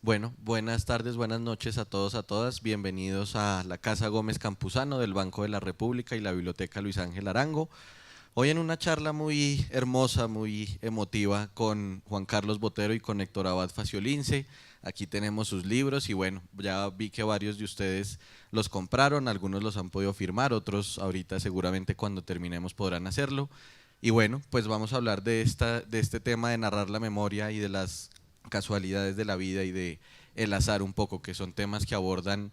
Bueno, buenas tardes, buenas noches a todos, a todas. Bienvenidos a la Casa Gómez Campuzano del Banco de la República y la Biblioteca Luis Ángel Arango. Hoy en una charla muy hermosa, muy emotiva con Juan Carlos Botero y con Héctor Abad Faciolince. Aquí tenemos sus libros y bueno, ya vi que varios de ustedes los compraron, algunos los han podido firmar, otros ahorita seguramente cuando terminemos podrán hacerlo. Y bueno, pues vamos a hablar de este tema de narrar la memoria y de las casualidades de la vida y de el azar un poco, que son temas que abordan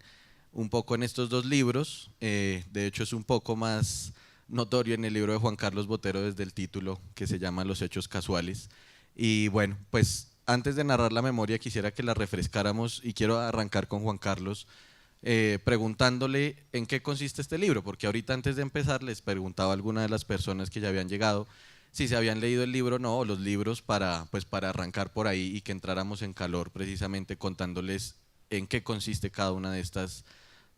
un poco en estos dos libros. De hecho es un poco más notorio en el libro de Juan Carlos Botero desde el título, que se llama Los hechos casuales. Y bueno, pues antes de narrar la memoria quisiera que la refrescáramos y quiero arrancar con Juan Carlos preguntándole en qué consiste este libro, porque ahorita antes de empezar les preguntaba a alguna de las personas que ya habían llegado si se habían leído el libro o no, o los libros para, pues, para arrancar por ahí y que entráramos en calor precisamente contándoles en qué consiste cada una de estas,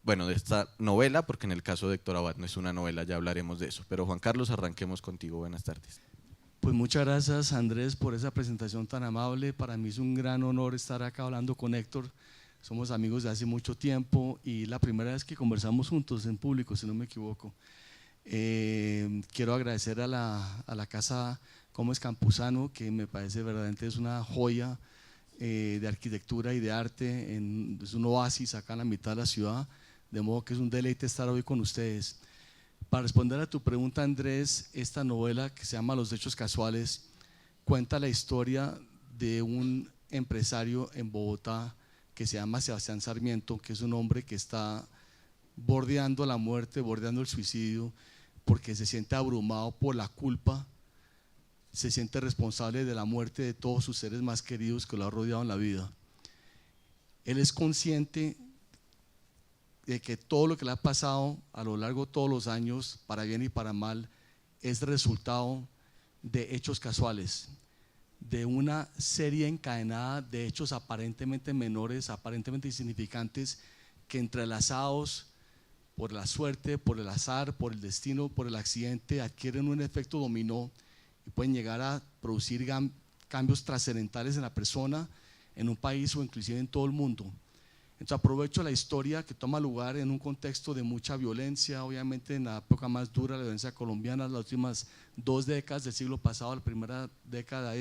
bueno, de esta novela, porque en el caso de Héctor Abad no es una novela, ya hablaremos de eso. Pero Juan Carlos, arranquemos contigo, buenas tardes. Pues muchas gracias, Andrés, por esa presentación tan amable. Para mí es un gran honor estar acá hablando con Héctor. Somos amigos de hace mucho tiempo y la primera vez que conversamos juntos en público, si no me equivoco. Quiero agradecer a la Casa Gómez Campuzano, que me parece verdaderamente es una joya de arquitectura y de arte, es un oasis acá en la mitad de la ciudad, de modo que es un deleite estar hoy con ustedes. Para responder a tu pregunta, Andrés, esta novela que se llama Los hechos casuales cuenta la historia de un empresario en Bogotá que se llama Sebastián Sarmiento, que es un hombre que está bordeando la muerte, bordeando el suicidio, porque se siente abrumado por la culpa, se siente responsable de la muerte de todos sus seres más queridos que lo han rodeado en la vida. Él es consciente de que todo lo que le ha pasado a lo largo de todos los años, para bien y para mal, es resultado de hechos casuales, de una serie encadenada de hechos aparentemente menores, aparentemente insignificantes, que entrelazados por la suerte, por el azar, por el destino, por el accidente, adquieren un efecto dominó y pueden llegar a producir cambios trascendentales en la persona, en un país o inclusive en todo el mundo. Entonces aprovecho la historia que toma lugar en un contexto de mucha violencia, obviamente en la época más dura, la violencia colombiana, las últimas 2 décadas del siglo pasado, la primera década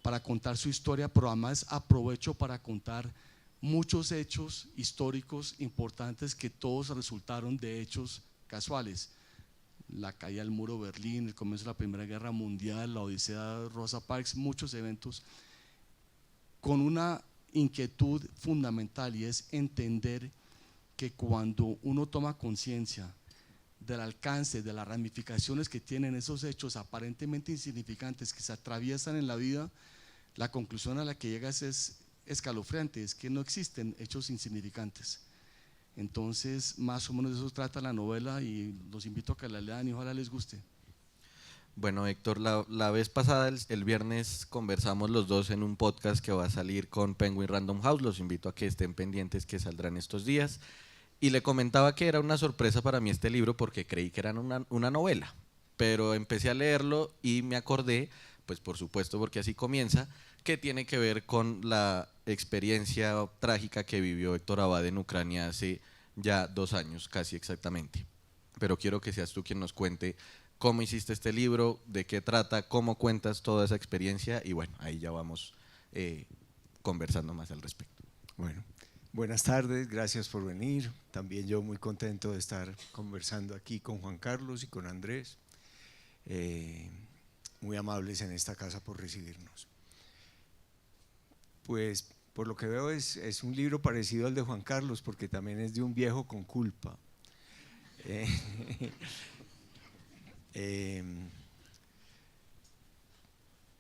para contar su historia, pero además aprovecho para contar muchos hechos históricos importantes que todos resultaron de hechos casuales. La caída del muro de Berlín, el comienzo de la Primera Guerra Mundial, la Odisea de Rosa Parks, muchos eventos con una inquietud fundamental, y es entender que cuando uno toma conciencia del alcance, de las ramificaciones que tienen esos hechos aparentemente insignificantes que se atraviesan en la vida, la conclusión a la que llegas es escalofriante, es que no existen hechos insignificantes. Entonces, más o menos de eso trata la novela y los invito a que la lean y ojalá les guste. Bueno, Héctor, la vez pasada, el viernes, conversamos los dos en un podcast que va a salir con Penguin Random House. Los invito a que estén pendientes, que saldrán estos días. Y le comentaba que era una sorpresa para mí este libro porque creí que era una novela. Pero empecé a leerlo y me acordé, pues por supuesto porque así comienza, que tiene que ver con la experiencia trágica que vivió Héctor Abad en Ucrania hace ya 2 años, casi exactamente. Pero quiero que seas tú quien nos cuente cómo hiciste este libro, de qué trata, cómo cuentas toda esa experiencia y bueno, ahí ya vamos conversando más al respecto. Bueno, buenas tardes, gracias por venir. También yo muy contento de estar conversando aquí con Juan Carlos y con Andrés. Muy amables en esta casa por recibirnos. Pues por lo que veo es un libro parecido al de Juan Carlos porque también es de un viejo con culpa.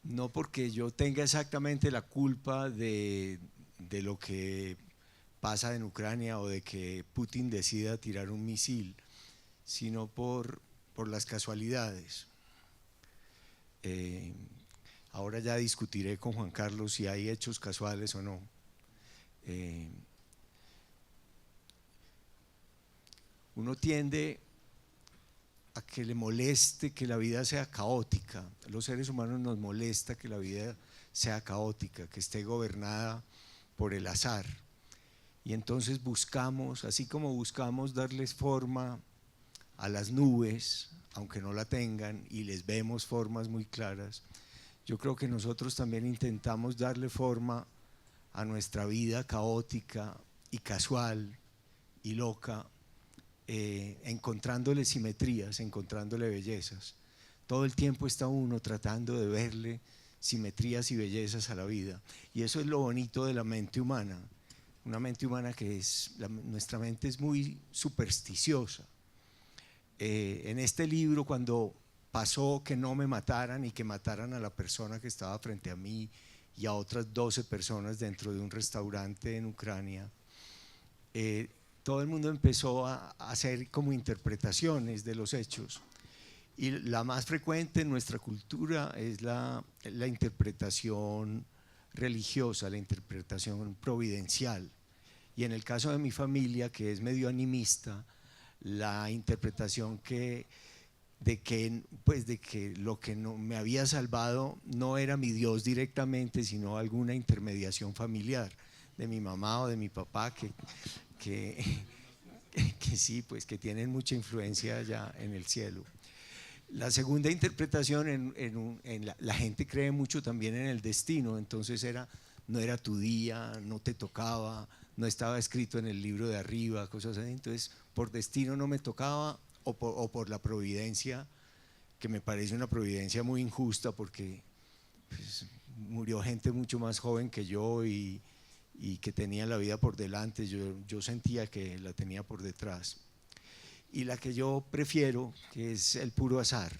No porque yo tenga exactamente la culpa de lo que pasa en Ucrania o de que Putin decida tirar un misil, sino por las casualidades. Ahora ya discutiré con Juan Carlos si hay hechos casuales o no. Uno tiende a que le moleste que la vida sea caótica. A los seres humanos nos molesta que la vida sea caótica, que esté gobernada por el azar. Y entonces buscamos, así como buscamos darles forma a las nubes, aunque no la tengan, y les vemos formas muy claras, yo creo que nosotros también intentamos darle forma a nuestra vida caótica y casual y loca, encontrándole simetrías, encontrándole bellezas. Todo el tiempo está uno tratando de verle simetrías y bellezas a la vida, y eso es lo bonito de la mente humana. Una mente humana nuestra mente es muy supersticiosa. En este libro, cuando pasó que no me mataran y que mataran a la persona que estaba frente a mí y a otras 12 personas dentro de un restaurante en Ucrania, todo el mundo empezó a hacer como interpretaciones de los hechos. Y la más frecuente en nuestra cultura es la interpretación religiosa, la interpretación providencial. Y en el caso de mi familia, que es medio animista, la interpretación de que lo que no, me había salvado no era mi Dios directamente, sino alguna intermediación familiar de mi mamá o de mi papá que sí, pues que tienen mucha influencia allá en el cielo. La segunda interpretación, la gente cree mucho también en el destino, entonces no era tu día, no te tocaba, no estaba escrito en el libro de arriba, cosas así, entonces por destino no me tocaba, o por la providencia, que me parece una providencia muy injusta porque pues, murió gente mucho más joven que yo y que tenía la vida por delante, yo sentía que la tenía por detrás. Y la que yo prefiero, que es el puro azar,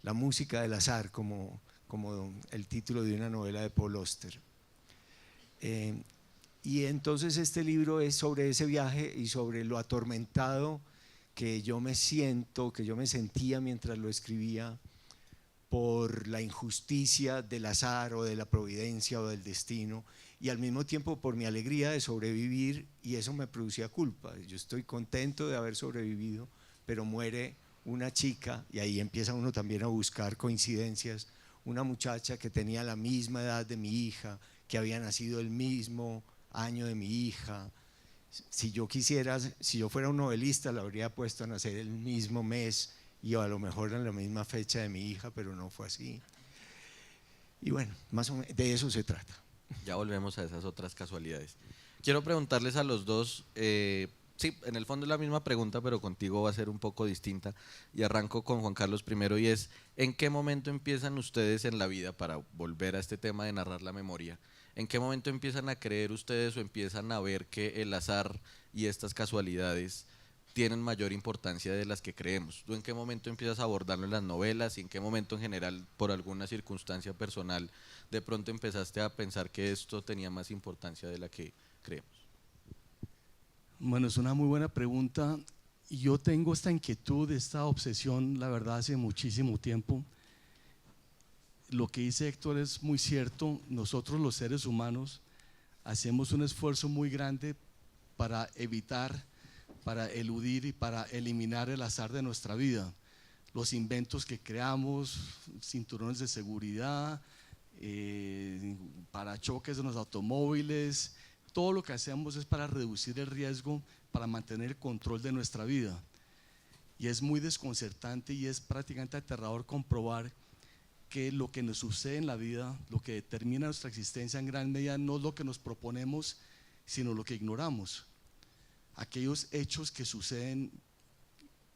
la música del azar, como el título de una novela de Paul Auster. Y entonces este libro es sobre ese viaje y sobre lo atormentado que yo me sentía mientras lo escribía por la injusticia del azar o de la providencia o del destino, y al mismo tiempo por mi alegría de sobrevivir, y eso me producía culpa. Yo estoy contento de haber sobrevivido, pero muere una chica y ahí empieza uno también a buscar coincidencias, una muchacha que tenía la misma edad de mi hija, que había nacido el mismo año de mi hija. Si yo fuera un novelista, la habría puesto a nacer el mismo mes y a lo mejor en la misma fecha de mi hija, pero no fue así. Y bueno, más o menos de eso se trata. Ya volvemos a esas otras casualidades. Quiero preguntarles a los dos, sí, en el fondo es la misma pregunta, pero contigo va a ser un poco distinta. Y arranco con Juan Carlos primero, y es, ¿en qué momento empiezan ustedes en la vida, para volver a este tema de narrar la memoria, en qué momento empiezan a creer ustedes o empiezan a ver que el azar y estas casualidades tienen mayor importancia de las que creemos? ¿Tú en qué momento empiezas a abordarlo en las novelas y en qué momento en general, por alguna circunstancia personal, de pronto empezaste a pensar que esto tenía más importancia de la que creemos? Bueno, es una muy buena pregunta. Yo tengo esta inquietud, esta obsesión, la verdad, hace muchísimo tiempo. Lo que dice Héctor es muy cierto. Nosotros los seres humanos hacemos un esfuerzo muy grande para evitar, para eludir y para eliminar el azar de nuestra vida. Los inventos que creamos, cinturones de seguridad, parachoques de los automóviles, todo lo que hacemos es para reducir el riesgo, para mantener el control de nuestra vida. Y es muy desconcertante y es prácticamente aterrador comprobar que lo que nos sucede en la vida, lo que determina nuestra existencia en gran medida, no es lo que nos proponemos, sino lo que ignoramos. Aquellos hechos que suceden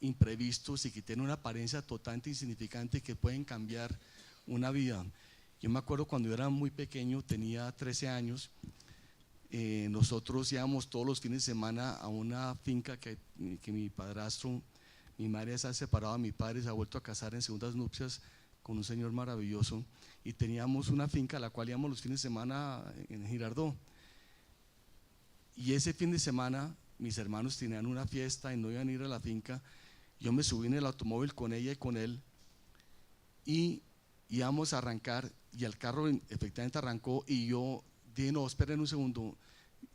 imprevistos y que tienen una apariencia totalmente insignificante y que pueden cambiar una vida. Yo me acuerdo cuando yo era muy pequeño, tenía 13 años, nosotros íbamos todos los fines de semana a una finca que mi padrastro, mi madre se ha separado, mi padre se ha vuelto a casar en segundas nupcias con un señor maravilloso, y teníamos una finca a la cual íbamos los fines de semana en Girardot. Y ese fin de semana mis hermanos tenían una fiesta y no iban a ir a la finca. Yo me subí en el automóvil con ella y con él y íbamos a arrancar, y el carro efectivamente arrancó, y yo dije: no, esperen un segundo,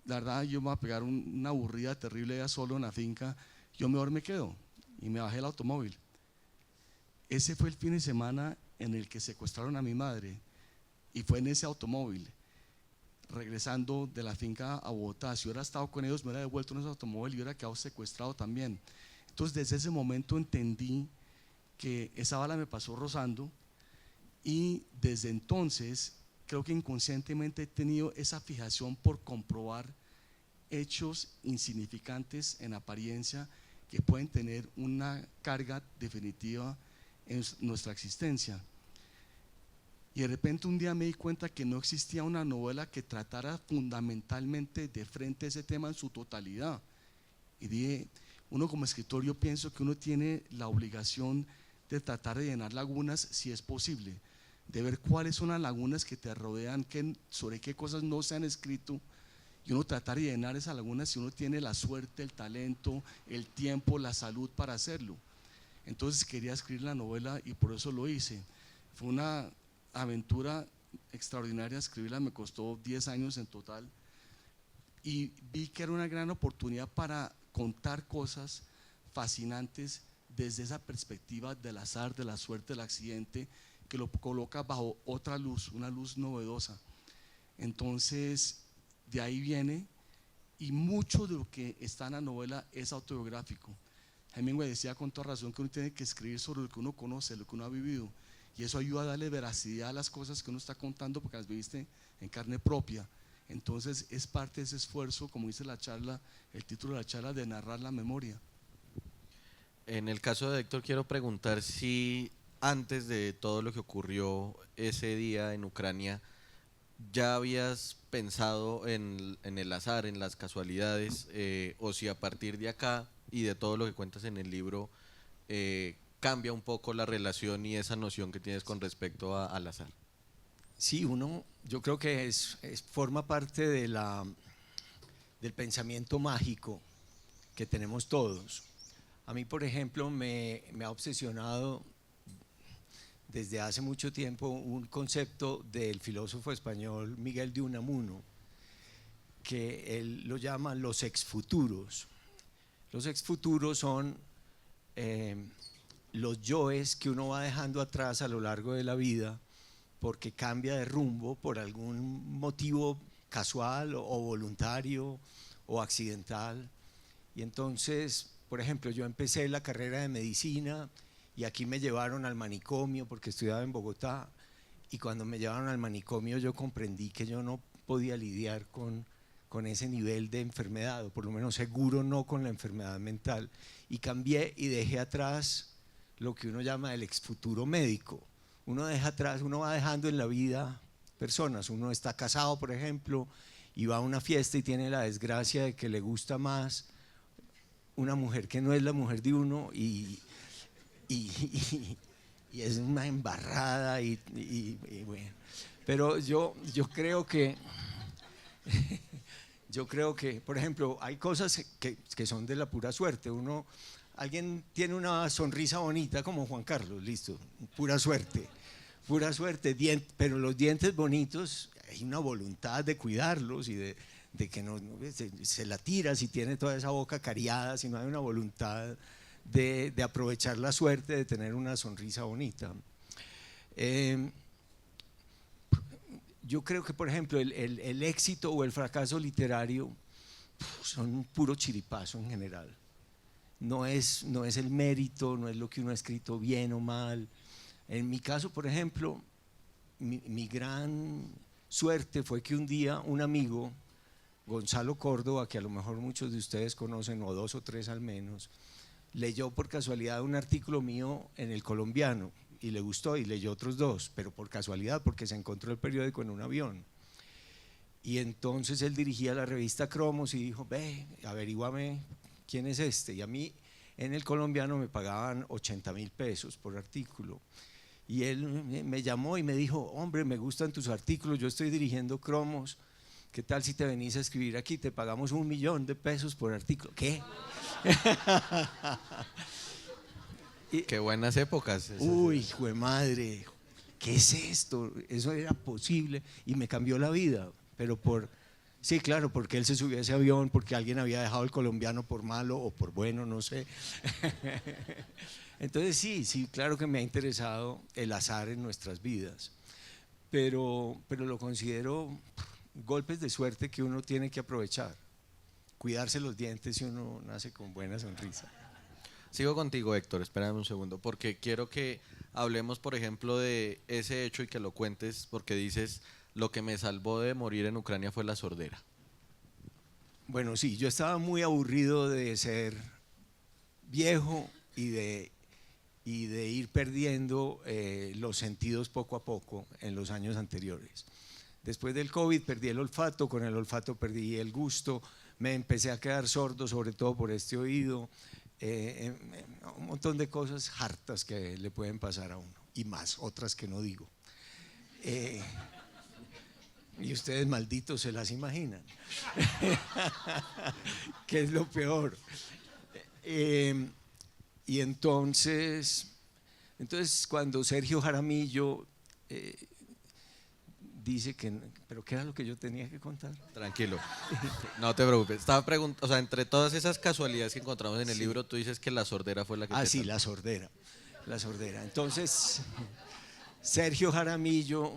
la verdad yo me voy a pegar una aburrida terrible ya solo en la finca, yo mejor me quedo, y me bajé el automóvil. Ese fue el fin de semana en el que secuestraron a mi madre, y fue en ese automóvil. regresando de la finca a Bogotá. Si hubiera estado con ellos, me hubiera devuelto en ese automóvil y hubiera quedado secuestrado también. Entonces, desde ese momento entendí que esa bala me pasó rozando, y desde entonces creo que inconscientemente he tenido esa fijación por comprobar hechos insignificantes en apariencia que pueden tener una carga definitiva en nuestra existencia. Y de repente un día me di cuenta que no existía una novela que tratara fundamentalmente de frente a ese tema en su totalidad. Y dije, uno como escritor, yo pienso que uno tiene la obligación de tratar de llenar lagunas si es posible, de ver cuáles son las lagunas que te rodean, sobre qué cosas no se han escrito, y uno tratar de llenar esas lagunas si uno tiene la suerte, el talento, el tiempo, la salud para hacerlo. Entonces quería escribir la novela y por eso lo hice. Fue una aventura extraordinaria escribirla, me costó 10 años en total, y vi que era una gran oportunidad para contar cosas fascinantes desde esa perspectiva del azar, de la suerte, del accidente, que lo coloca bajo otra luz, una luz novedosa. Entonces, de ahí viene, y mucho de lo que está en la novela es autobiográfico. Hemingway decía con toda razón que uno tiene que escribir sobre lo que uno conoce, lo que uno ha vivido, y eso ayuda a darle veracidad a las cosas que uno está contando porque las viviste en carne propia. Entonces, es parte de ese esfuerzo, como dice la charla, el título de la charla, de narrar la memoria. En el caso de Héctor, quiero preguntar si antes de todo lo que ocurrió ese día en Ucrania, ¿ya habías pensado en el azar, en las casualidades, o si a partir de acá y de todo lo que cuentas en el libro, cambia un poco la relación y esa noción que tienes con respecto al azar? Sí, yo creo que forma parte del pensamiento mágico que tenemos todos. A mí, por ejemplo, me ha obsesionado desde hace mucho tiempo un concepto del filósofo español Miguel de Unamuno, que él lo llama los exfuturos. Los exfuturos son los yoes que uno va dejando atrás a lo largo de la vida porque cambia de rumbo por algún motivo casual o voluntario o accidental. Y entonces, por ejemplo, yo empecé la carrera de medicina y aquí me llevaron al manicomio porque estudiaba en Bogotá, y cuando me llevaron al manicomio yo comprendí que yo no podía lidiar con ese nivel de enfermedad, o por lo menos seguro no con la enfermedad mental, y cambié y dejé atrás lo que uno llama el exfuturo médico. Uno deja atrás, uno va dejando en la vida personas. Uno está casado, por ejemplo, y va a una fiesta y tiene la desgracia de que le gusta más una mujer que no es la mujer de uno, y es una embarrada y bueno. Pero yo creo que por ejemplo, hay cosas que son de la pura suerte. Alguien tiene una sonrisa bonita como Juan Carlos, listo, pura suerte, pero los dientes bonitos, hay una voluntad de cuidarlos y de que no se la tira si tiene toda esa boca cariada, si no hay una voluntad de aprovechar la suerte de tener una sonrisa bonita. Yo creo que, por ejemplo, el éxito o el fracaso literario son un puro chiripazo en general. No es el mérito, no es lo que uno ha escrito bien o mal. En mi caso, por ejemplo, mi gran suerte fue que un día un amigo, Gonzalo Córdoba, que a lo mejor muchos de ustedes conocen, o 2 o 3 al menos, leyó por casualidad un artículo mío en El Colombiano y le gustó, y leyó otros 2, pero por casualidad, porque se encontró el periódico en un avión. Y entonces él dirigía la revista Cromos y dijo: ve, averíguame quién es este. Y a mí en El Colombiano me pagaban 80.000 pesos por artículo. Y él me llamó y me dijo: hombre, me gustan tus artículos, yo estoy dirigiendo Cromos, ¿qué tal si te venís a escribir aquí? Te pagamos 1.000.000 de pesos por artículo. ¿Qué? Qué buenas épocas. Uy, hijo de madre, ¿qué es esto? Eso era posible y me cambió la vida, pero sí, claro, porque él se subió a ese avión, porque alguien había dejado El Colombiano por malo o por bueno, no sé. Entonces sí, claro que me ha interesado el azar en nuestras vidas, pero lo considero golpes de suerte que uno tiene que aprovechar. Cuidarse los dientes si uno nace con buena sonrisa. Sigo contigo, Héctor, espérame un segundo, porque quiero que hablemos, por ejemplo, de ese hecho y que lo cuentes, porque dices, lo que me salvó de morir en Ucrania fue la sordera. Bueno, sí, yo estaba muy aburrido de ser viejo y de ir perdiendo los sentidos poco a poco en los años anteriores. Después del COVID perdí el olfato, con el olfato perdí el gusto, me empecé a quedar sordo, sobre todo por este oído, un montón de cosas hartas que le pueden pasar a uno, y más, otras que no digo. Y ustedes malditos se las imaginan, que es lo peor. Y entonces cuando Sergio Jaramillo dice que, pero ¿qué era lo que yo tenía que contar? Tranquilo, no te preocupes. Estaba preguntando, o sea, entre todas esas casualidades que encontramos en el libro, tú dices que la sordera fue la que te sí, salvó. la sordera. Entonces, Sergio Jaramillo,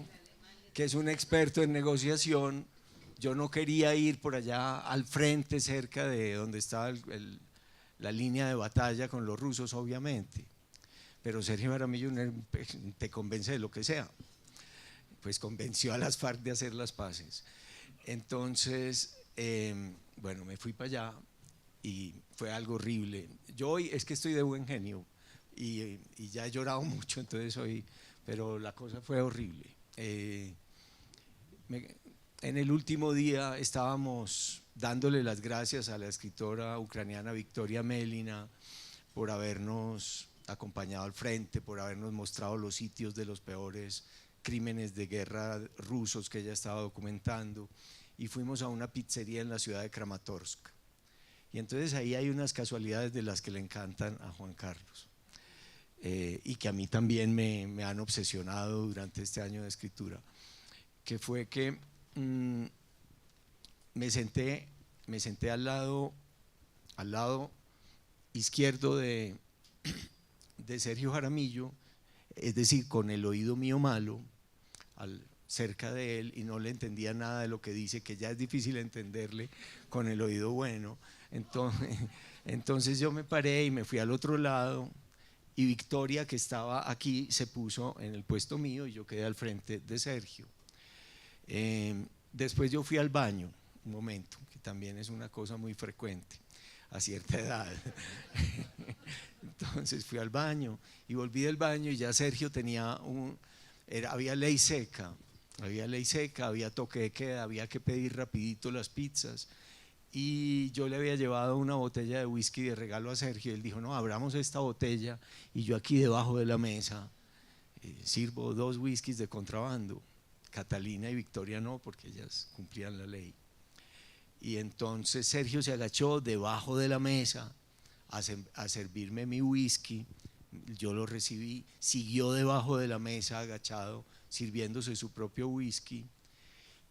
que es un experto en negociación, yo no quería ir por allá al frente, cerca de donde estaba la línea de batalla con los rusos, obviamente. Pero Sergio Jaramillo te convence de lo que sea. Pues convenció a las FARC de hacer las paces. Entonces, bueno, me fui para allá y fue algo horrible. Yo hoy es que estoy de buen genio y ya he llorado mucho, entonces hoy, pero la cosa fue horrible. En el último día estábamos dándole las gracias a la escritora ucraniana Victoria Melina por habernos acompañado al frente, por habernos mostrado los sitios de los peores crímenes de guerra rusos que ella estaba documentando, y fuimos a una pizzería en la ciudad de Kramatorsk. Y entonces ahí hay unas casualidades de las que le encantan a Juan Carlos, y que a mí también me han obsesionado durante este año de escritura, que fue que me senté al lado izquierdo de Sergio Jaramillo, es decir, con el oído mío malo, cerca de él, y no le entendía nada de lo que dice, que ya es difícil entenderle con el oído bueno. Entonces yo me paré y me fui al otro lado, y Victoria, que estaba aquí, se puso en el puesto mío y yo quedé al frente de Sergio. Después yo fui al baño un momento, que también es una cosa muy frecuente a cierta edad. Entonces fui al baño y volví del baño, y ya Sergio tenía había ley seca, había toque de queda, había que pedir rapidito las pizzas, y yo le había llevado una botella de whisky de regalo a Sergio. Él dijo, no, abramos esta botella, y yo aquí debajo de la mesa sirvo 2 whiskies de contrabando. Catalina y Victoria no, porque ellas cumplían la ley. Y entonces Sergio se agachó debajo de la mesa a servirme mi whisky. Yo lo recibí, siguió debajo de la mesa agachado sirviéndose su propio whisky,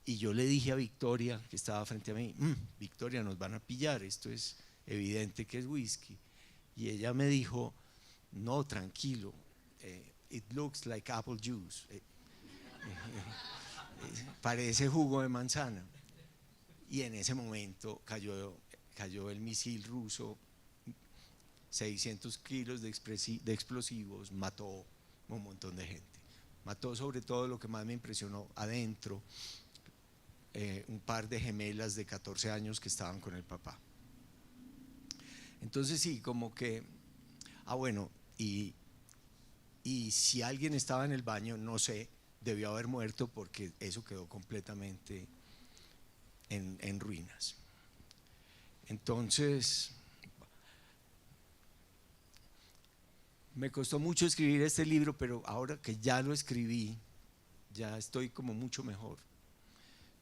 y yo le dije a Victoria, que estaba frente a mí, Victoria, nos van a pillar, esto es evidente que es whisky. Y ella me dijo, no, tranquilo, it looks like apple juice, parece jugo de manzana. Y en ese momento cayó el misil ruso, 600 kilos de explosivos, mató un montón de gente. Mató, sobre todo, lo que más me impresionó, adentro, un par de gemelas de 14 años que estaban con el papá. Entonces sí, como que, bueno, y si alguien estaba en el baño, no sé, debió haber muerto, porque eso quedó completamente en ruinas. Entonces, me costó mucho escribir este libro, pero ahora que ya lo escribí, ya estoy como mucho mejor.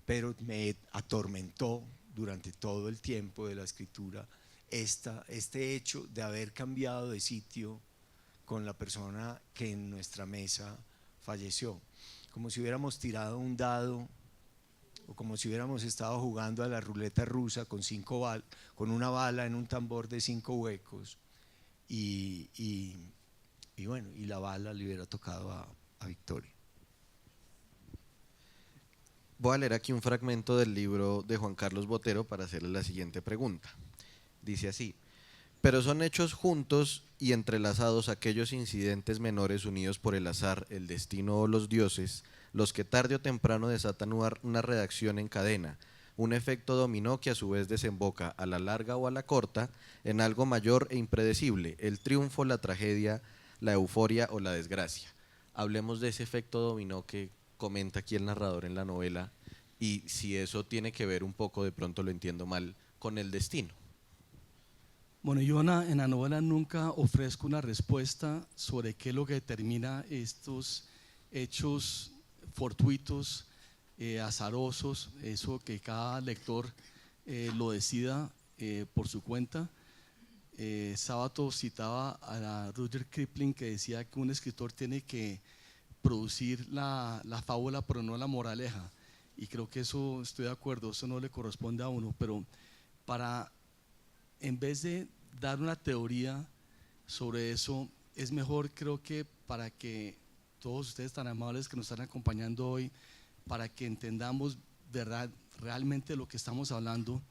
Pero me atormentó durante todo el tiempo de la escritura este hecho de haber cambiado de sitio con la persona que en nuestra mesa falleció, como si hubiéramos tirado un dado, o como si hubiéramos estado jugando a la ruleta rusa con una bala en un tambor de 5 huecos, y bueno, y la bala le hubiera tocado a Victoria. Voy a leer aquí un fragmento del libro de Juan Carlos Botero para hacerle la siguiente pregunta. Dice así: pero son hechos juntos y entrelazados aquellos incidentes menores unidos por el azar, el destino o los dioses, los que tarde o temprano desatan una redacción en cadena, un efecto dominó que a su vez desemboca, a la larga o a la corta, en algo mayor e impredecible, el triunfo, la tragedia, la euforia o la desgracia. Hablemos de ese efecto dominó que comenta aquí el narrador en la novela, y si eso tiene que ver un poco, de pronto lo entiendo mal, con el destino. Bueno, yo en la novela nunca ofrezco una respuesta sobre qué es lo que determina estos hechos fortuitos, azarosos, eso que cada lector lo decida por su cuenta. Sábato citaba a Rudyard Kipling, que decía que un escritor tiene que producir la fábula pero no la moraleja, y creo que eso estoy de acuerdo, eso no le corresponde a uno, pero en vez de dar una teoría sobre eso, es mejor, creo que para que todos ustedes tan amables que nos están acompañando hoy, para que entendamos realmente lo que estamos hablando,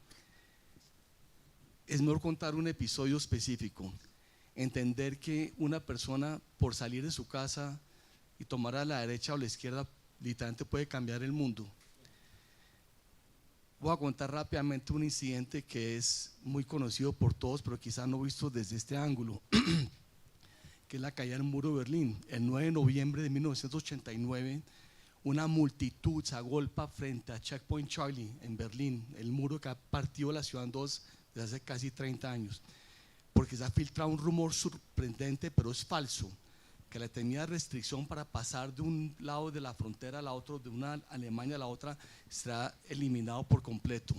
es mejor contar un episodio específico, entender que una persona por salir de su casa y tomar a la derecha o a la izquierda literalmente puede cambiar el mundo. Voy a contar rápidamente un incidente que es muy conocido por todos, pero quizás no visto desde este ángulo, que es la caída del muro de Berlín. El 9 de noviembre de 1989, una multitud se agolpa frente a Checkpoint Charlie en Berlín, el muro que ha partido la ciudad en dos desde hace casi 30 años, porque se ha filtrado un rumor sorprendente, pero es falso, que la tenía restricción para pasar de un lado de la frontera a la otra, de una Alemania a la otra, será eliminado por completo.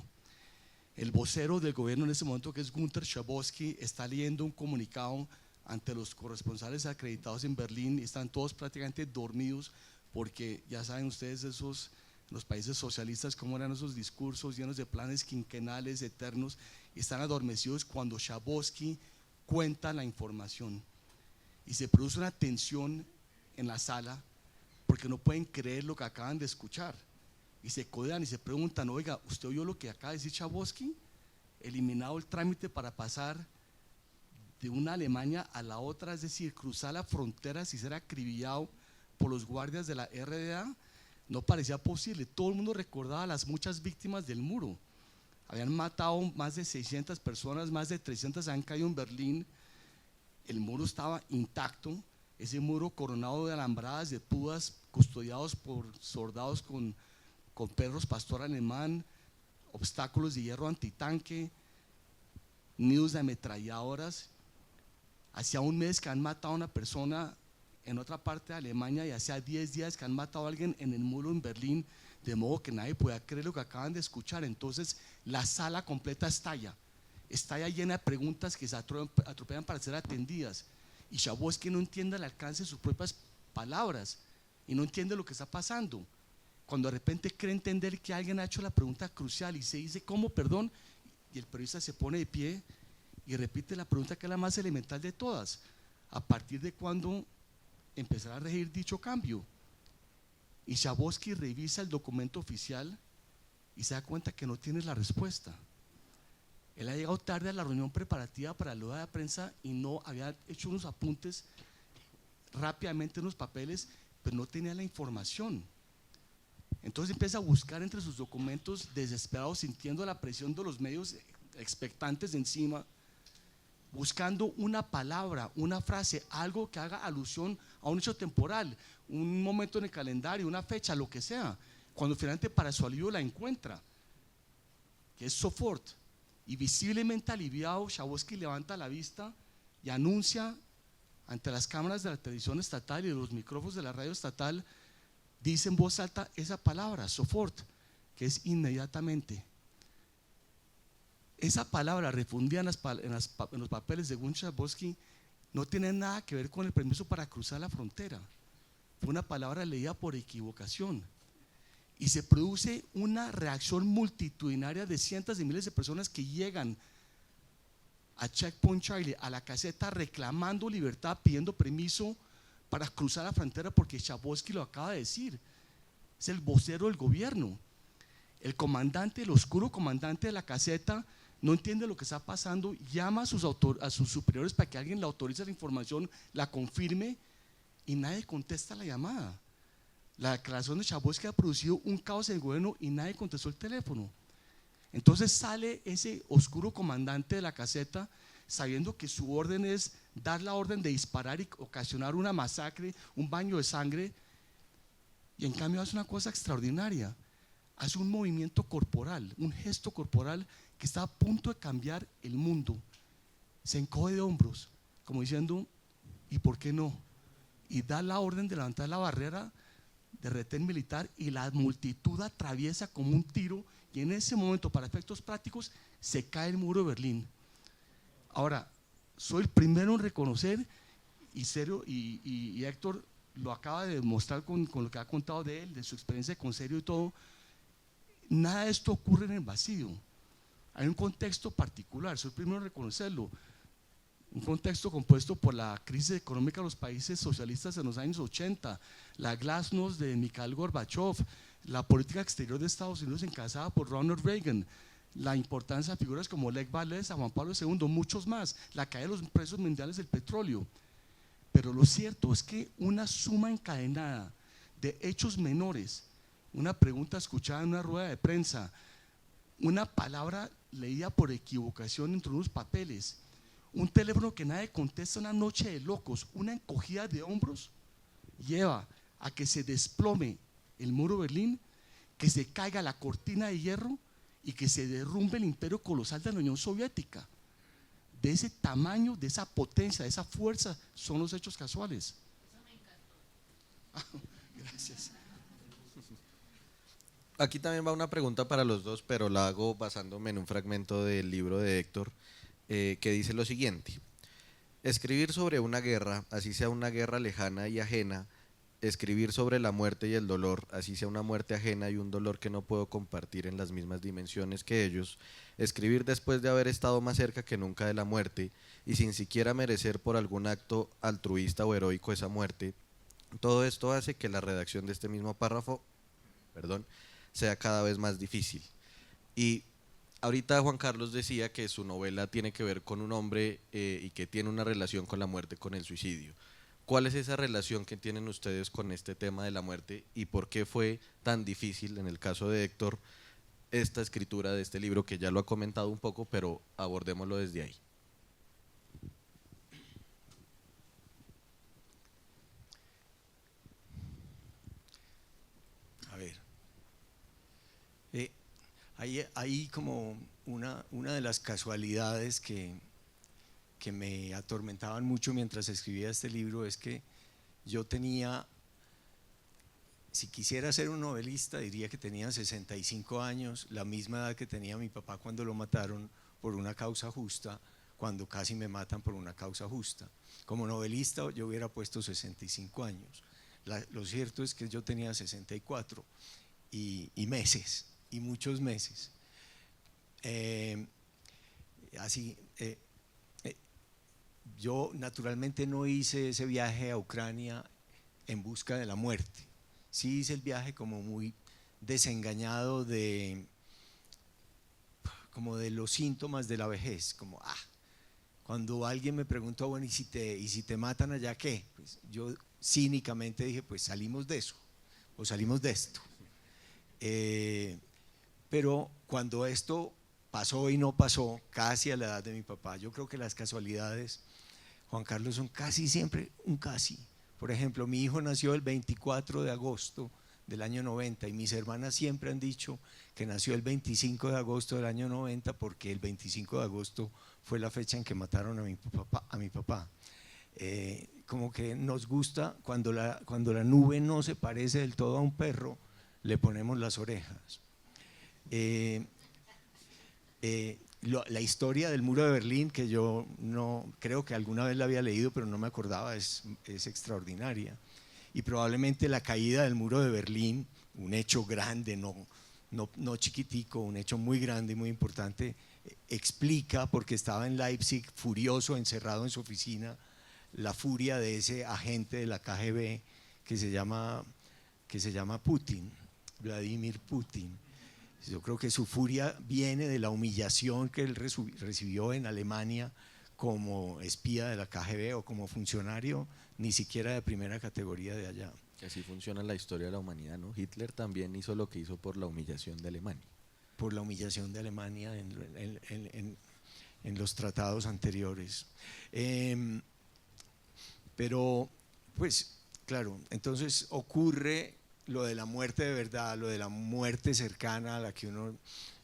El vocero del gobierno en ese momento, que es Günter Schabowski, está leyendo un comunicado ante los corresponsales acreditados en Berlín, y están todos prácticamente dormidos, porque ya saben ustedes los países socialistas cómo eran esos discursos llenos de planes quinquenales eternos, y están adormecidos cuando Schabowski cuenta la información. Y se produce una tensión en la sala porque no pueden creer lo que acaban de escuchar, y se codean y se preguntan: oiga, ¿usted oyó lo que acaba de decir Schabowski? Eliminado el trámite para pasar de una Alemania a la otra, es decir, cruzar la frontera sin ser acribillado por los guardias de la RDA, no parecía posible. Todo el mundo recordaba las muchas víctimas del muro. Habían matado más de 600 personas, más de 300 han caído en Berlín. El muro estaba intacto, ese muro coronado de alambradas, de púas, custodiados por soldados con perros pastor alemán, obstáculos de hierro antitanque, nidos de ametralladoras. Hacía un mes que han matado a una persona en otra parte de Alemania, y hacía 10 días que han matado a alguien en el muro en Berlín, de modo que nadie podía creer lo que acaban de escuchar. Entonces la sala completa estalla llena de preguntas que se atropellan para ser atendidas, y Schabowski no entiende el alcance de sus propias palabras y no entiende lo que está pasando, cuando de repente cree entender que alguien ha hecho la pregunta crucial y se dice: ¿cómo, perdón? Y el periodista se pone de pie y repite la pregunta, que es la más elemental de todas: ¿a partir de cuándo empezará a regir dicho cambio? Y Schabowski revisa el documento oficial y se da cuenta que no tiene la respuesta. Él ha llegado tarde a la reunión preparativa para la rueda de prensa y no había hecho unos apuntes rápidamente en los papeles, pero no tenía la información. Entonces empieza a buscar entre sus documentos, desesperado, sintiendo la presión de los medios expectantes encima, buscando una palabra, una frase, algo que haga alusión a un hecho temporal, un momento en el calendario, una fecha, lo que sea. Cuando finalmente, para su alivio, la encuentra, que es sofort. Y visiblemente aliviado, Schabowski levanta la vista y anuncia ante las cámaras de la televisión estatal y de los micrófonos de la radio estatal, dice en voz alta esa palabra, sofort, que es inmediatamente. Esa palabra refundida en los papeles de Günter Schabowski no tiene nada que ver con el permiso para cruzar la frontera. Fue una palabra leída por equivocación. Y se produce una reacción multitudinaria de cientos de miles de personas que llegan a Checkpoint Charlie, a la caseta, reclamando libertad, pidiendo permiso para cruzar la frontera, porque Schabowski lo acaba de decir, es el vocero del gobierno. El comandante, el oscuro comandante de la caseta, no entiende lo que está pasando, llama a sus superiores para que alguien le autorice la información, la confirme, y nadie contesta la llamada. La declaración de Chaboisky ha producido un caos en el gobierno y nadie contestó el teléfono. Entonces sale ese oscuro comandante de la caseta sabiendo que su orden es dar la orden de disparar y ocasionar una masacre, un baño de sangre, y en cambio hace una cosa extraordinaria, hace un movimiento corporal, un gesto corporal que está a punto de cambiar el mundo. Se encoge de hombros, como diciendo, ¿y por qué no? Y da la orden de levantar la barrera de retén militar y la multitud atraviesa como un tiro y en ese momento, para efectos prácticos, se cae el muro de Berlín. Ahora, soy el primero en reconocer, y Héctor lo acaba de demostrar con lo que ha contado de él, de su experiencia con Serio y todo, nada de esto ocurre en el vacío. Hay un contexto particular, soy el primero en reconocerlo, un contexto compuesto por la crisis económica de los países socialistas en los años 80, la glasnost de Mikhail Gorbachev, la política exterior de Estados Unidos encabezada por Ronald Reagan, la importancia de figuras como Lech Walesa, Juan Pablo II, muchos más, la caída de los precios mundiales del petróleo. Pero lo cierto es que una suma encadenada de hechos menores, una pregunta escuchada en una rueda de prensa, una palabra leída por equivocación entre unos papeles, un teléfono que nadie contesta, una noche de locos, una encogida de hombros, lleva a que se desplome el muro de Berlín, que se caiga la cortina de hierro y que se derrumbe el imperio colosal de la Unión Soviética. De ese tamaño, de esa potencia, de esa fuerza son los hechos casuales. Eso me encantó. Gracias. Aquí también va una pregunta para los dos, pero la hago basándome en un fragmento del libro de Héctor, que dice lo siguiente: escribir sobre una guerra, así sea una guerra lejana y ajena, escribir sobre la muerte y el dolor, así sea una muerte ajena y un dolor que no puedo compartir en las mismas dimensiones que ellos, escribir después de haber estado más cerca que nunca de la muerte y sin siquiera merecer por algún acto altruista o heroico esa muerte, todo esto hace que la redacción de este mismo párrafo, sea cada vez más difícil. Y ahorita Juan Carlos decía que su novela tiene que ver con un hombre y que tiene una relación con la muerte, con el suicidio. ¿Cuál es esa relación que tienen ustedes con este tema de la muerte y por qué fue tan difícil, en el caso de Héctor, esta escritura de este libro, que ya lo ha comentado un poco, pero abordémoslo desde ahí? A ver, hay como una de las casualidades que me atormentaban mucho mientras escribía este libro, es que yo tenía, si quisiera ser un novelista, diría que tenía 65 años, la misma edad que tenía mi papá cuando lo mataron por una causa justa, cuando casi me matan por una causa justa. Como novelista yo hubiera puesto 65 años. Lo cierto es que yo tenía 64 y meses, y muchos meses. Yo naturalmente no hice ese viaje a Ucrania en busca de la muerte. Sí hice el viaje como muy desengañado como de los síntomas de la vejez, como cuando alguien me preguntó, bueno, ¿y si te matan allá qué? Pues yo cínicamente dije, pues salimos de eso, o salimos de esto. Pero cuando esto pasó y no pasó, casi a la edad de mi papá, yo creo que las casualidades, Juan Carlos, son casi siempre un casi. Por ejemplo, mi hijo nació el 24 de agosto del año 90 y mis hermanas siempre han dicho que nació el 25 de agosto del año 90 porque el 25 de agosto fue la fecha en que mataron a mi papá. Como que nos gusta, cuando la nube no se parece del todo a un perro, le ponemos las orejas. La historia del muro de Berlín, que yo no creo que alguna vez la había leído, pero no me acordaba, es extraordinaria. Y probablemente la caída del muro de Berlín, un hecho grande, no chiquitico, un hecho muy grande y muy importante, explica, porque estaba en Leipzig furioso, encerrado en su oficina, la furia de ese agente de la KGB que se llama Putin, Vladimir Putin. Yo creo que su furia viene de la humillación que él recibió en Alemania como espía de la KGB o como funcionario ni siquiera de primera categoría de allá. Que así funciona la historia de la humanidad, ¿no? Hitler también hizo lo que hizo por la humillación de Alemania. Por la humillación de Alemania en los tratados anteriores. Pero, pues, claro, entonces ocurre lo de la muerte de verdad, lo de la muerte cercana a la que uno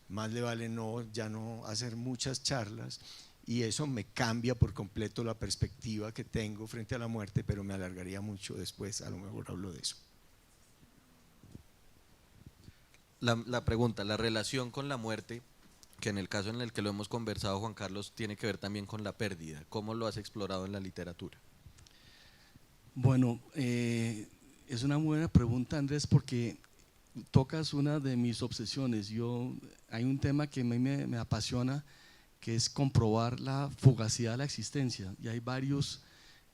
más le vale ya no hacer muchas charlas, y eso me cambia por completo la perspectiva que tengo frente a la muerte, pero me alargaría mucho después, a lo mejor hablo de eso. La pregunta, la relación con la muerte, que en el caso en el que lo hemos conversado, Juan Carlos, tiene que ver también con la pérdida. ¿Cómo lo has explorado en la literatura? Bueno, es una buena pregunta, Andrés, porque tocas una de mis obsesiones. Hay un tema que a mí me apasiona, que es comprobar la fugacidad de la existencia, y hay varios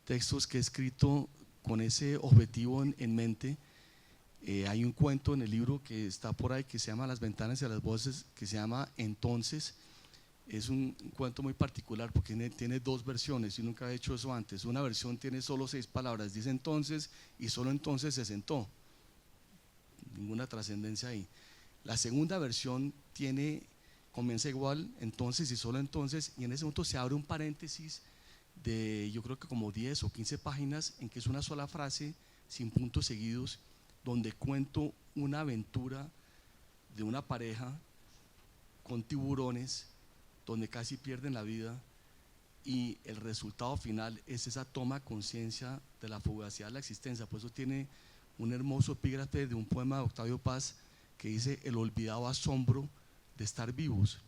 textos que he escrito con ese objetivo en mente. Hay un cuento en el libro que está por ahí que se llama Las ventanas y las voces, que se llama Entonces. Es un cuento muy particular porque tiene dos versiones, y nunca he hecho eso antes. Una versión tiene solo 6 palabras, dice entonces, y solo entonces se sentó, ninguna trascendencia ahí. La segunda versión comienza igual, entonces y solo entonces, y en ese momento se abre un paréntesis de, yo creo que como 10 o 15 páginas, en que es una sola frase sin puntos seguidos, donde cuento una aventura de una pareja con tiburones, donde casi pierden la vida, y el resultado final es esa toma de conciencia de la fugacidad de la existencia. Por eso tiene un hermoso epígrafe de un poema de Octavio Paz que dice: el olvidado asombro de estar vivos.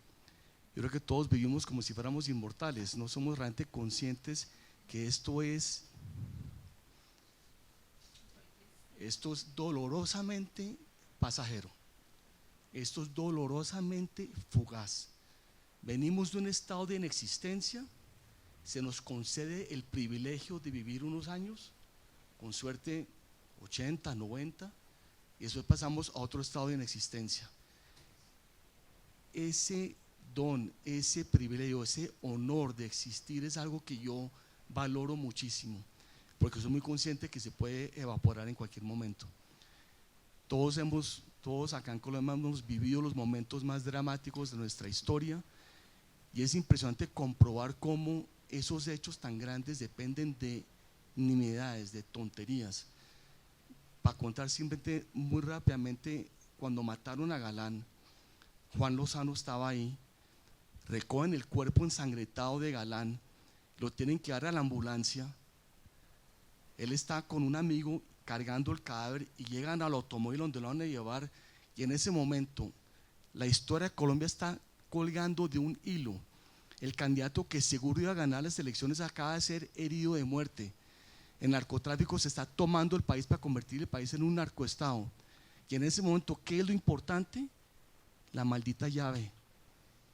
Yo creo que todos vivimos como si fuéramos inmortales, no somos realmente conscientes que esto es dolorosamente pasajero, esto es dolorosamente fugaz. Venimos de un estado de inexistencia, se nos concede el privilegio de vivir unos años, con suerte 80, 90, y después pasamos a otro estado de inexistencia. Ese don, ese privilegio, ese honor de existir es algo que yo valoro muchísimo, porque soy muy consciente que se puede evaporar en cualquier momento. Todos acá en Colombia hemos vivido los momentos más dramáticos de nuestra historia, y es impresionante comprobar cómo esos hechos tan grandes dependen de nimiedades, de tonterías. Para contar simplemente muy rápidamente, cuando mataron a Galán, Juan Lozano estaba ahí, recogen el cuerpo ensangretado de Galán, lo tienen que dar a la ambulancia, él está con un amigo cargando el cadáver y llegan al automóvil donde lo van a llevar, y en ese momento la historia de Colombia está colgando de un hilo. El candidato que seguro iba a ganar las elecciones acaba de ser herido de muerte. El narcotráfico se está tomando el país para convertir el país en un narcoestado, y en ese momento, ¿qué es lo importante? La maldita llave.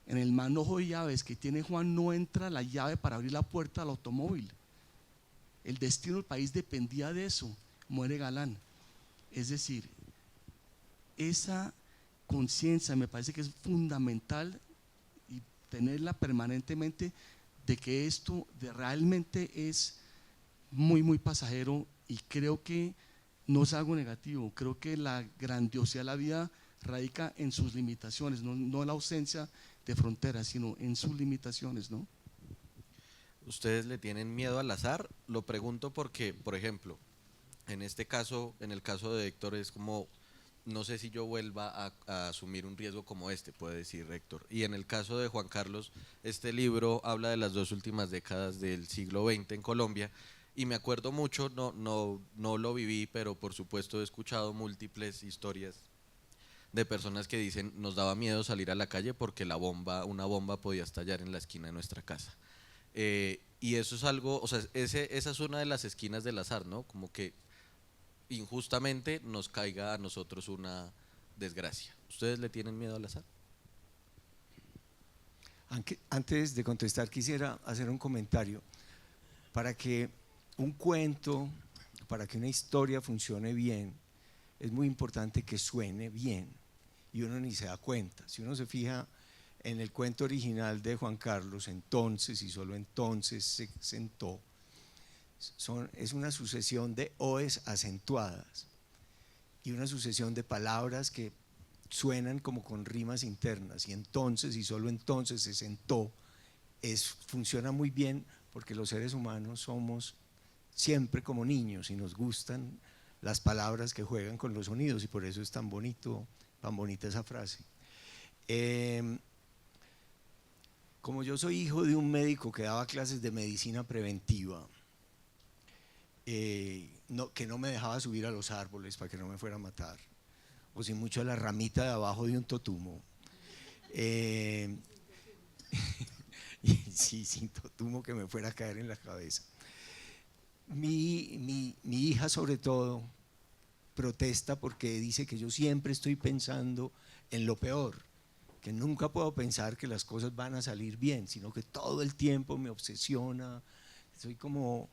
En el manojo de llaves que tiene Juan no entra la llave para abrir la puerta del automóvil. El destino del país dependía de eso. Muere Galán. Es decir, esa conciencia me parece que es fundamental, y tenerla permanentemente, de que esto realmente es muy, muy pasajero, y creo que no es algo negativo. Creo que la grandiosidad de la vida radica en sus limitaciones, no en la ausencia de fronteras, sino en sus limitaciones, ¿no? ¿Ustedes le tienen miedo al azar? Lo pregunto porque, por ejemplo, en este caso, en el caso de Héctor, es como, no sé si yo vuelva a asumir un riesgo como este, puede decir Héctor. Y en el caso de Juan Carlos, este libro habla de las 2 últimas décadas del siglo XX en Colombia, y me acuerdo mucho, no lo viví, pero por supuesto he escuchado múltiples historias de personas que dicen: nos daba miedo salir a la calle porque una bomba podía estallar en la esquina de nuestra casa. Y eso es algo, o sea, esa es una de las esquinas del azar, ¿no? Como que injustamente nos caiga a nosotros una desgracia. ¿Ustedes le tienen miedo al azar? Antes de contestar, quisiera hacer un comentario. Para que un cuento, para que una historia funcione bien, es muy importante que suene bien. y uno ni se da cuenta. Si uno se fija en el cuento original de Juan Carlos, entonces y solo entonces se sentó, es una sucesión de oes acentuadas y una sucesión de palabras que suenan como con rimas internas, y entonces y solo entonces se sentó, funciona muy bien porque los seres humanos somos siempre como niños y nos gustan las palabras que juegan con los sonidos, y por eso es tan bonita esa frase. Como yo soy hijo de un médico que daba clases de medicina preventiva, que no me dejaba subir a los árboles para que no me fuera a matar, o sin mucho a la ramita de abajo de un totumo, sí, sin totumo que me fuera a caer en la cabeza. Mi hija sobre todo protesta porque dice que yo siempre estoy pensando en lo peor, que nunca puedo pensar que las cosas van a salir bien, sino que todo el tiempo me obsesiona. Soy como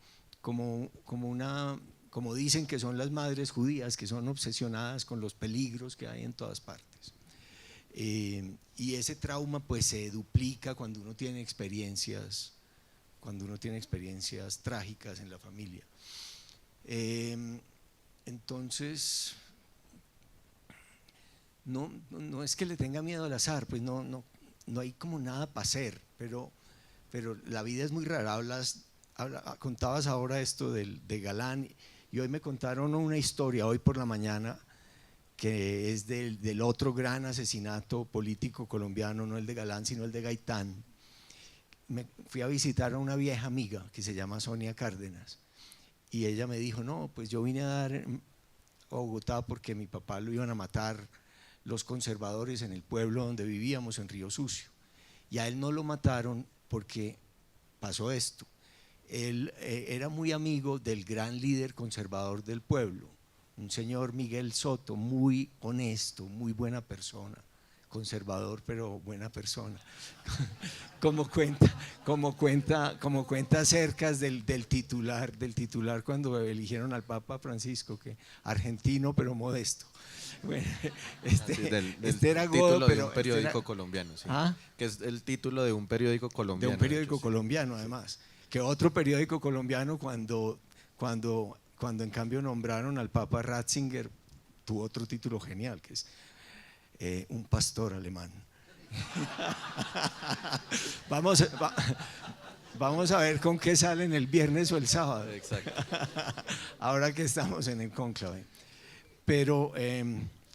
dicen que son las madres judías, que son obsesionadas con los peligros que hay en todas partes. Y ese trauma pues se duplica cuando uno tiene experiencias trágicas en la familia. Entonces, no es que le tenga miedo al azar, pues no hay como nada para hacer, pero la vida es muy rara. Contabas ahora esto de Galán, y hoy me contaron una historia, hoy por la mañana, que es del otro gran asesinato político colombiano, no el de Galán, sino el de Gaitán. Fui a visitar a una vieja amiga que se llama Sonia Cárdenas, y ella me dijo, no, pues yo vine a dar a Bogotá porque mi papá lo iban a matar los conservadores en el pueblo donde vivíamos, en Río Sucio, y a él no lo mataron porque pasó esto. Él era muy amigo del gran líder conservador del pueblo, un señor Miguel Soto, muy honesto, muy buena persona, conservador pero buena persona. como cuenta cercas del titular cuando eligieron al Papa Francisco, que argentino pero modesto. Bueno, este era Godo, pero un periódico colombiano, sí. ¿Ah? Que es el título de un periódico colombiano. De un periódico hecho, colombiano, sí. además. Que otro periódico colombiano, cuando en cambio nombraron al Papa Ratzinger, tuvo otro título genial, que es un pastor alemán. Vamos a ver con qué salen el viernes o el sábado. Exacto. Ahora que estamos en el cónclave. Pero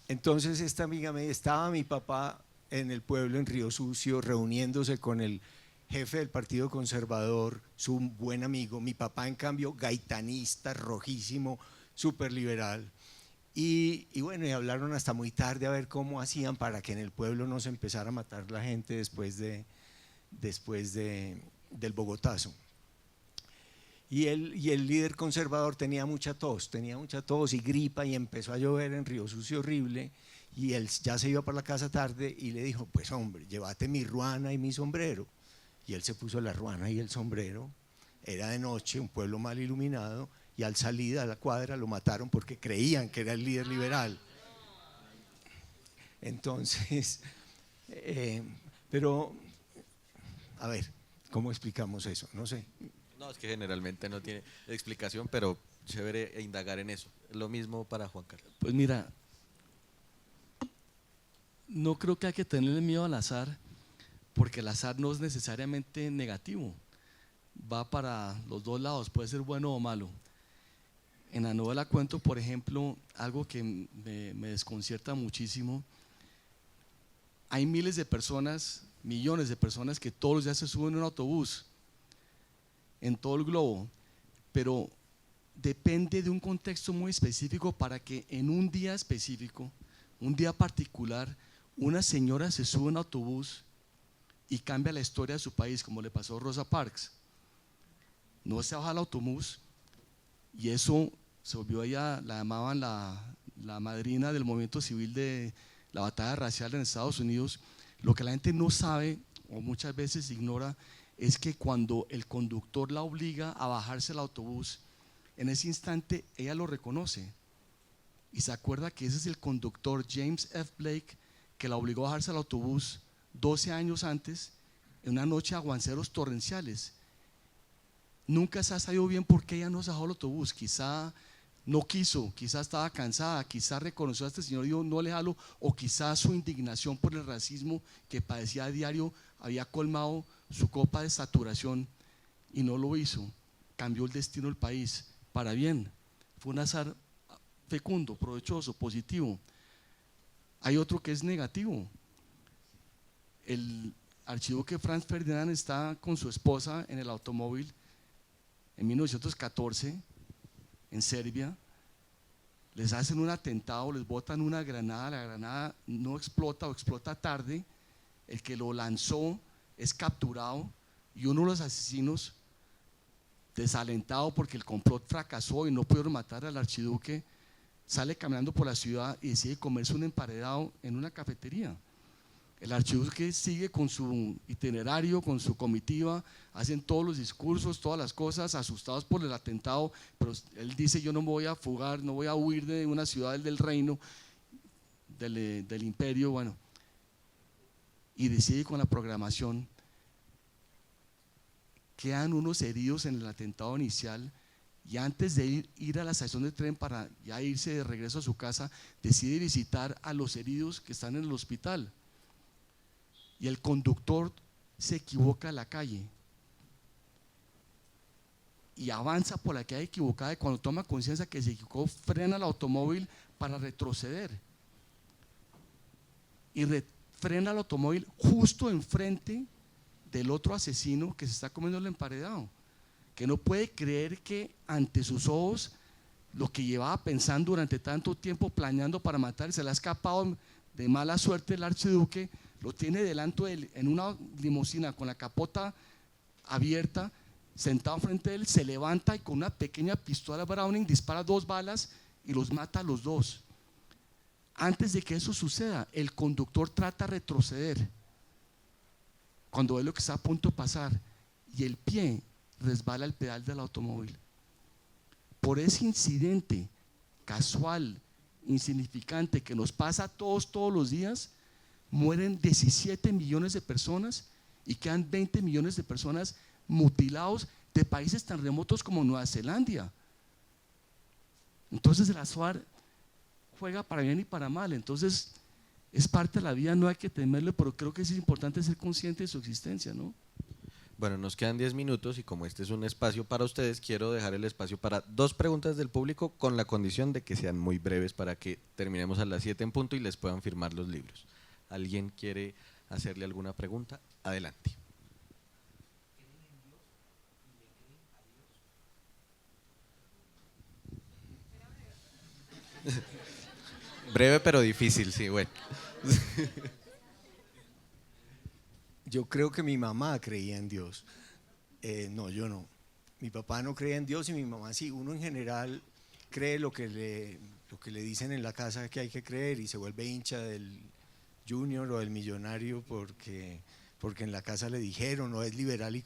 entonces esta amiga estaba mi papá en el pueblo, en Río Sucio, reuniéndose con el jefe del Partido Conservador, su buen amigo. Mi papá, en cambio, gaitanista, rojísimo, súper liberal. Y bueno, y hablaron hasta muy tarde a ver cómo hacían para que en el pueblo no se empezara a matar la gente después del Bogotazo. Y el líder conservador tenía mucha tos y gripa, y empezó a llover en Río Sucio horrible, y él ya se iba para la casa tarde y le dijo, pues hombre, llévate mi ruana y mi sombrero. Y él se puso la ruana y el sombrero. Era de noche, un pueblo mal iluminado, y al salir a la cuadra lo mataron porque creían que era el líder liberal. Entonces, pero a ver, ¿cómo explicamos eso? No sé. No, es que generalmente no tiene explicación, pero chévere indagar en eso. Lo mismo para Juan Carlos. Pues mira, no creo que hay que tenerle miedo al azar, porque el azar no es necesariamente negativo, va para los dos lados, puede ser bueno o malo. En la novela cuento, por ejemplo, algo que me desconcierta muchísimo. Hay miles de personas, millones de personas que todos los días se suben a un autobús en todo el globo, pero depende de un contexto muy específico para que en un día específico, un día particular, una señora se sube a un autobús y cambia la historia de su país, como le pasó a Rosa Parks. No se baja al autobús, y eso se volvió, ella la llamaban la madrina del movimiento civil de la batalla racial en Estados Unidos. Lo que la gente no sabe o muchas veces ignora es que cuando el conductor la obliga a bajarse al autobús, en ese instante ella lo reconoce y se acuerda que ese es el conductor James F. Blake, que la obligó a bajarse al autobús 12 años antes, en una noche de aguaceros torrenciales. Nunca se ha sabido bien por qué ella no se bajó al autobús. Quizá no quiso, quizá estaba cansada, quizá reconoció a este señor y dijo no le jalo, o quizá su indignación por el racismo que padecía a diario había colmado su copa de saturación y no lo hizo. Cambió el destino del país para bien. Fue un azar fecundo, provechoso, positivo. Hay otro que es negativo. El archiduque Franz Ferdinand está con su esposa en el automóvil en 1914 en Serbia. Les hacen un atentado, les botan una granada, la granada no explota o explota tarde, el que lo lanzó es capturado y uno de los asesinos, desalentado porque el complot fracasó y no pudieron matar al archiduque, sale caminando por la ciudad y decide comerse un emparedado en una cafetería. El archiduque sigue con su itinerario, con su comitiva, hacen todos los discursos, todas las cosas, asustados por el atentado, pero él dice yo no me voy a fugar, no voy a huir de una ciudad del reino, del imperio, bueno, y decide con la programación. Quedan unos heridos en el atentado inicial y antes de ir a la estación de tren para ya irse de regreso a su casa, decide visitar a los heridos que están en el hospital. Y el conductor se equivoca en la calle y avanza por la calle equivocada y cuando toma conciencia que se equivocó, frena el automóvil para retroceder y frena el automóvil justo enfrente del otro asesino que se está comiendo el emparedado, que no puede creer que ante sus ojos lo que llevaba pensando durante tanto tiempo planeando para matar, se le ha escapado de mala suerte el archiduque, lo tiene delante de él en una limusina con la capota abierta, sentado frente a él, se levanta y con una pequeña pistola Browning dispara 2 balas y los mata a los 2. Antes de que eso suceda, el conductor trata de retroceder cuando ve lo que está a punto de pasar y el pie resbala el pedal del automóvil. Por ese incidente casual, insignificante que nos pasa a todos los días, mueren 17 millones de personas y quedan 20 millones de personas mutilados de países tan remotos como Nueva Zelanda. Entonces la SWAT juega para bien y para mal, entonces es parte de la vida, no hay que temerle, pero creo que es importante ser consciente de su existencia, ¿no? Bueno, nos quedan 10 minutos y como este es un espacio para ustedes, quiero dejar el espacio para 2 preguntas del público con la condición de que sean muy breves para que terminemos a las 7 en punto y les puedan firmar los libros. ¿Alguien quiere hacerle alguna pregunta? Adelante. Breve pero difícil, sí, bueno. Yo creo que mi mamá creía en Dios. No, yo no. Mi papá no creía en Dios y mi mamá sí. Uno en general cree lo que le dicen en la casa que hay que creer y se vuelve hincha del Junior o del Millonario porque en la casa le dijeron, o es liberal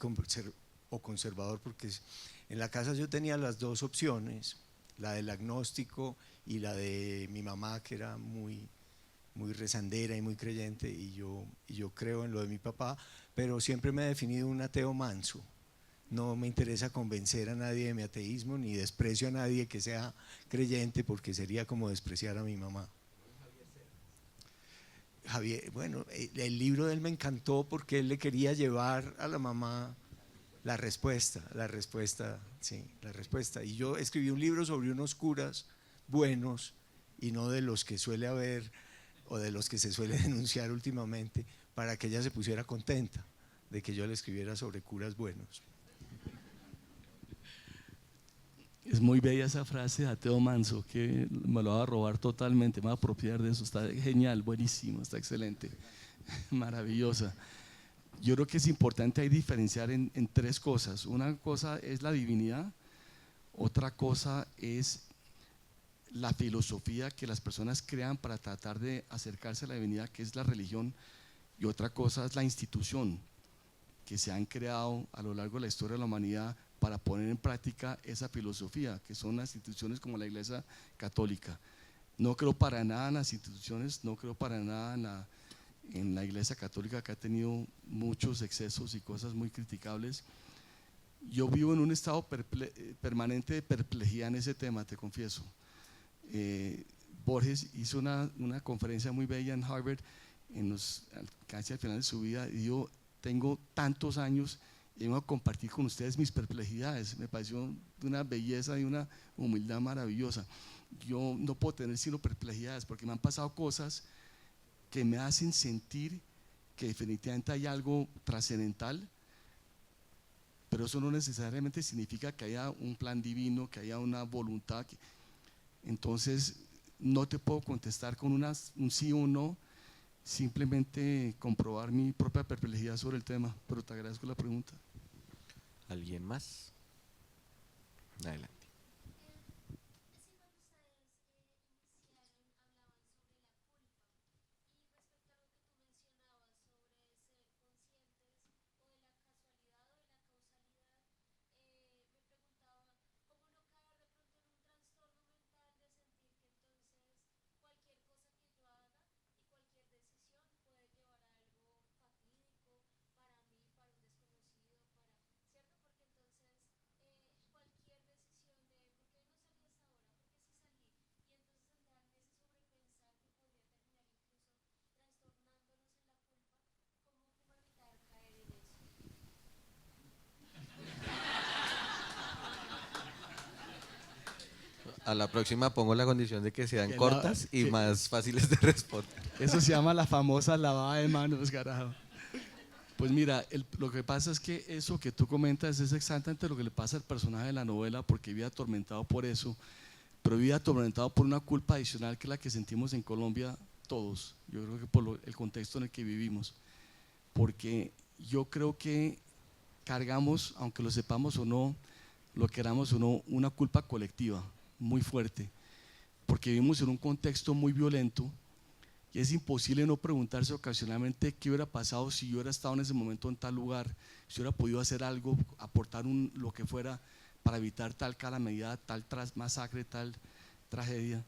o conservador, porque en la casa yo tenía las 2 opciones, la del agnóstico y la de mi mamá, que era muy rezandera y muy creyente, y yo creo en lo de mi papá, pero siempre me he definido un ateo manso. No me interesa convencer a nadie de mi ateísmo, ni desprecio a nadie que sea creyente, porque sería como despreciar a mi mamá. Javier, bueno, el libro de él me encantó porque él le quería llevar a la mamá la respuesta, sí, la respuesta. Y yo escribí un libro sobre unos curas buenos y no de los que suele haber o de los que se suele denunciar últimamente, para que ella se pusiera contenta de que yo le escribiera sobre curas buenos. Es muy bella esa frase de ateo manso, que me lo va a robar totalmente, me va a apropiar de eso, está genial, buenísimo, está excelente, maravillosa. Yo creo que es importante ahí diferenciar en 3 cosas. Una cosa es la divinidad, otra cosa es la filosofía que las personas crean para tratar de acercarse a la divinidad, que es la religión, y otra cosa es la institución que se han creado a lo largo de la historia de la humanidad para poner en práctica esa filosofía, que son las instituciones como la Iglesia Católica. No creo para nada en las instituciones, no creo para nada en la Iglesia Católica, que ha tenido muchos excesos y cosas muy criticables. Yo vivo en un estado permanente de perplejidad en ese tema, te confieso. Borges hizo una conferencia muy bella en Harvard casi al final de su vida, y yo tengo tantos años y vengo a compartir con ustedes mis perplejidades. Me pareció de una belleza y una humildad maravillosa. Yo no puedo tener sino perplejidades porque me han pasado cosas que me hacen sentir que definitivamente hay algo trascendental, pero eso no necesariamente significa que haya un plan divino, que haya una voluntad. Entonces no te puedo contestar con un sí o un no, simplemente comprobar mi propia perplejidad sobre el tema, pero te agradezco la pregunta. ¿Alguien más? Adelante. A la próxima pongo la condición de que sean cortas y más fáciles de responder. Eso se llama la famosa lavada de manos, carajo. Pues mira, lo que pasa es que eso que tú comentas es exactamente lo que le pasa al personaje de la novela, porque vive atormentado por eso, pero vive atormentado por una culpa adicional que es la que sentimos en Colombia todos. Yo creo que por el contexto en el que vivimos, porque yo creo que cargamos, aunque lo sepamos o no, lo queramos o no, una culpa colectiva muy fuerte, porque vivimos en un contexto muy violento y es imposible no preguntarse ocasionalmente qué hubiera pasado si yo hubiera estado en ese momento en tal lugar, si hubiera podido hacer algo, aportar lo que fuera para evitar tal calamidad, tal masacre, tal tragedia.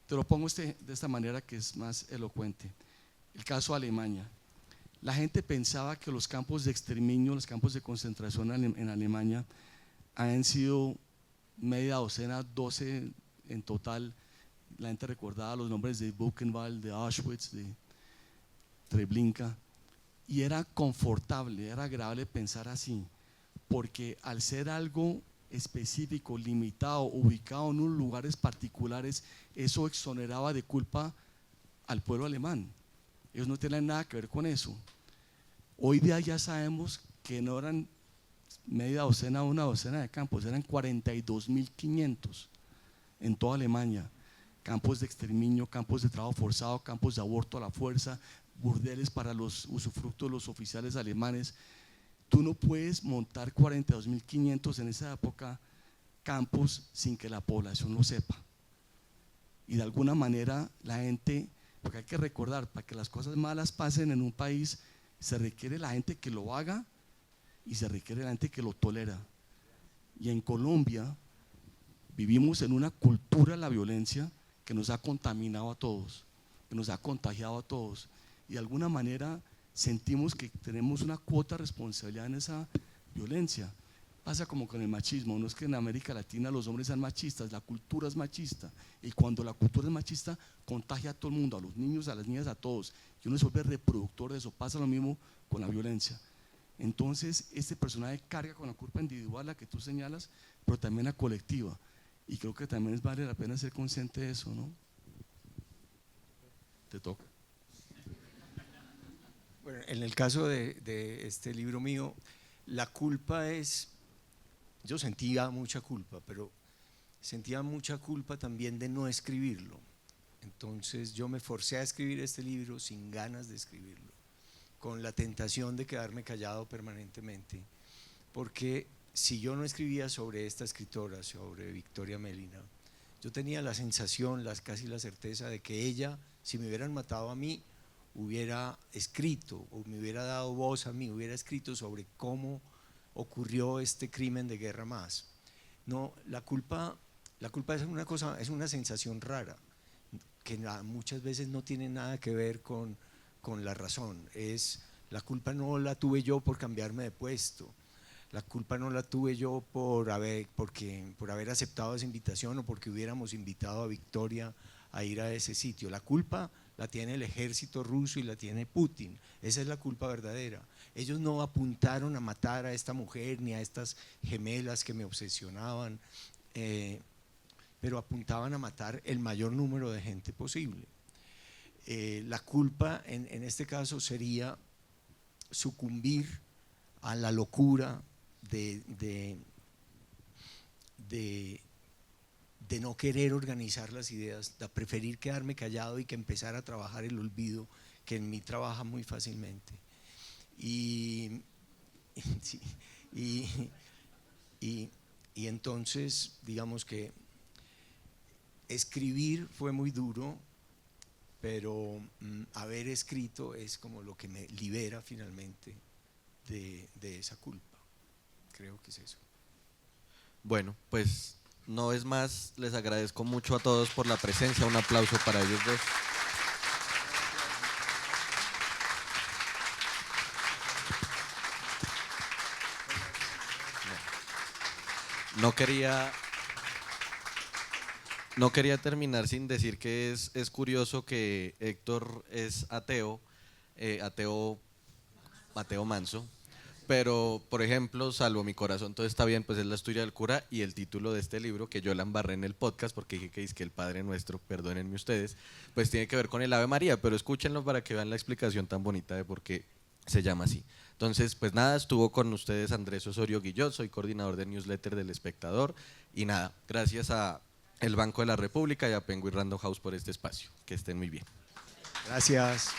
Te lo pongo de esta manera que es más elocuente. El caso de Alemania. La gente pensaba que los campos de exterminio, los campos de concentración en Alemania han sido media docena, 12 en total. La gente recordaba los nombres de Buchenwald, de Auschwitz, de Treblinka, y era confortable, era agradable pensar así, porque al ser algo específico, limitado, ubicado en unos lugares particulares, eso exoneraba de culpa al pueblo alemán. Ellos no tenían nada que ver con eso. Hoy día ya sabemos que no eran media docena o una docena de campos, eran 42.500 en toda Alemania. Campos de exterminio, campos de trabajo forzado, campos de aborto a la fuerza, burdeles para los usufructos de los oficiales alemanes. Tú no puedes montar 42.500 en esa época campos sin que la población lo sepa. Y de alguna manera la gente, porque hay que recordar, para que las cosas malas pasen en un país, se requiere la gente que lo haga y se requiere la gente que lo tolera. Y en Colombia vivimos en una cultura de la violencia que nos ha contaminado a todos, que nos ha contagiado a todos, y de alguna manera sentimos que tenemos una cuota de responsabilidad en esa violencia. Pasa como con el machismo, no es que en América Latina los hombres sean machistas, la cultura es machista, y cuando la cultura es machista contagia a todo el mundo, a los niños, a las niñas, a todos, y uno se vuelve reproductor de eso. Pasa lo mismo con la violencia. Entonces este personaje carga con la culpa individual, la que tú señalas, pero también la colectiva. Y creo que también vale la pena ser consciente de eso, ¿no? Te toca. Bueno, en el caso de este libro mío, la culpa es, yo sentía mucha culpa, pero sentía mucha culpa también de no escribirlo. Entonces yo me forcé a escribir este libro sin ganas de escribirlo, con la tentación de quedarme callado permanentemente, porque si yo no escribía sobre esta escritora, sobre Victoria Melina, yo tenía la sensación, casi la certeza de que ella, si me hubieran matado a mí, hubiera escrito o me hubiera dado voz a mí, hubiera escrito sobre cómo ocurrió este crimen de guerra más. No, la culpa es una cosa, es una sensación rara, que muchas veces no tiene nada que ver con con la razón. La culpa no la tuve yo por cambiarme de puesto, la culpa no la tuve yo por haber aceptado esa invitación o porque hubiéramos invitado a Victoria a ir a ese sitio. La culpa la tiene el ejército ruso y la tiene Putin. Esa es la culpa verdadera. Ellos no apuntaron a matar a esta mujer ni a estas gemelas que me obsesionaban, pero apuntaban a matar el mayor número de gente posible. La culpa en este caso sería sucumbir a la locura de no querer organizar las ideas, de preferir quedarme callado y que empezar a trabajar el olvido, que en mí trabaja muy fácilmente. Y entonces, digamos que escribir fue muy duro, pero haber escrito es como lo que me libera finalmente de esa culpa. Creo que es eso. Bueno, pues no es más, les agradezco mucho a todos por la presencia, un aplauso para ellos dos. No quería terminar sin decir que es curioso que Héctor es ateo, ateo manso, pero por ejemplo, Salvo mi corazón todo está bien, pues es la historia del cura, y el título de este libro, que yo la embarré en el podcast porque dije que es que el Padre Nuestro, perdónenme ustedes, pues tiene que ver con el Ave María, pero escúchenlo para que vean la explicación tan bonita de por qué se llama así. Entonces, pues nada, estuvo con ustedes Andrés Osorio Guillot, soy coordinador del newsletter del Espectador, y nada, gracias a el Banco de la República y a Penguin Random House por este espacio. Que estén muy bien. Gracias.